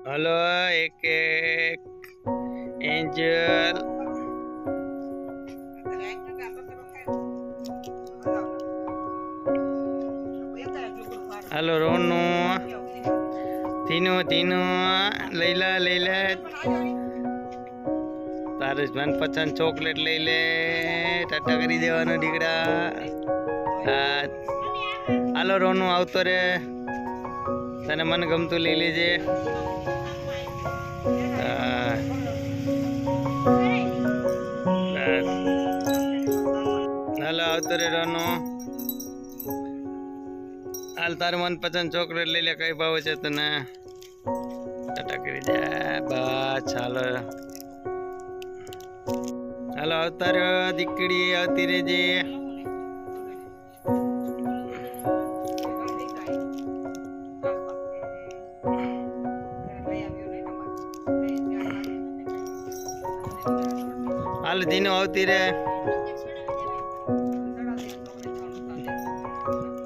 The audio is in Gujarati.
હલો એક એક એન્જલ હલો રોનુ તીનુ તીનુ લઈલા લઈલા તારે મનપસંદ ચોકલેટ લઈ લે ટાટા કરી દેવાનો દીકરા હા હાલો રોનુ આવતો રે તને મન ગમતું લઈ લેજે હાલો આવતો રે રોનુ હાલ તાર મનપસંદ ચોકલેટ લઈ લે કઈ ભાવ છે તને ટાટા કરી દે બસ ચાલો હાલો આવતા રહ્યો દીકડી આવતી રહેજે હાલ દીનો આવતી રે